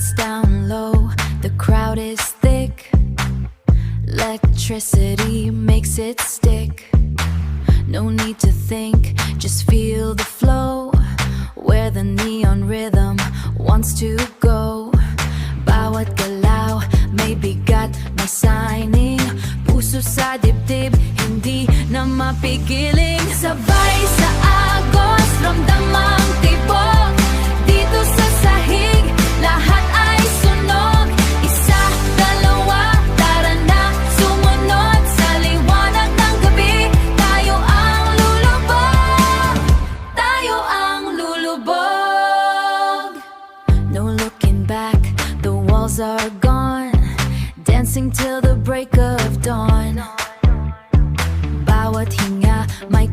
lights down low, the crowd is thick. Electricity makes it stick. No need to think, just feel the flow. Where the neon rhythm wants to go. Bawat galaw may bigat, may signing. Puso sa dibdib, hindi na mapigiling. Sabay sa agos, ramdam ang tibok. Dito sa sahig, lahat ay sunog. Isa, dalawa, tara na sumunod. Sa liwanag ng gabi, tayo ang lulubog. Tayo ang lulubog. No looking back, the walls are gone. Dancing till the break of dawn. Bawat hinga may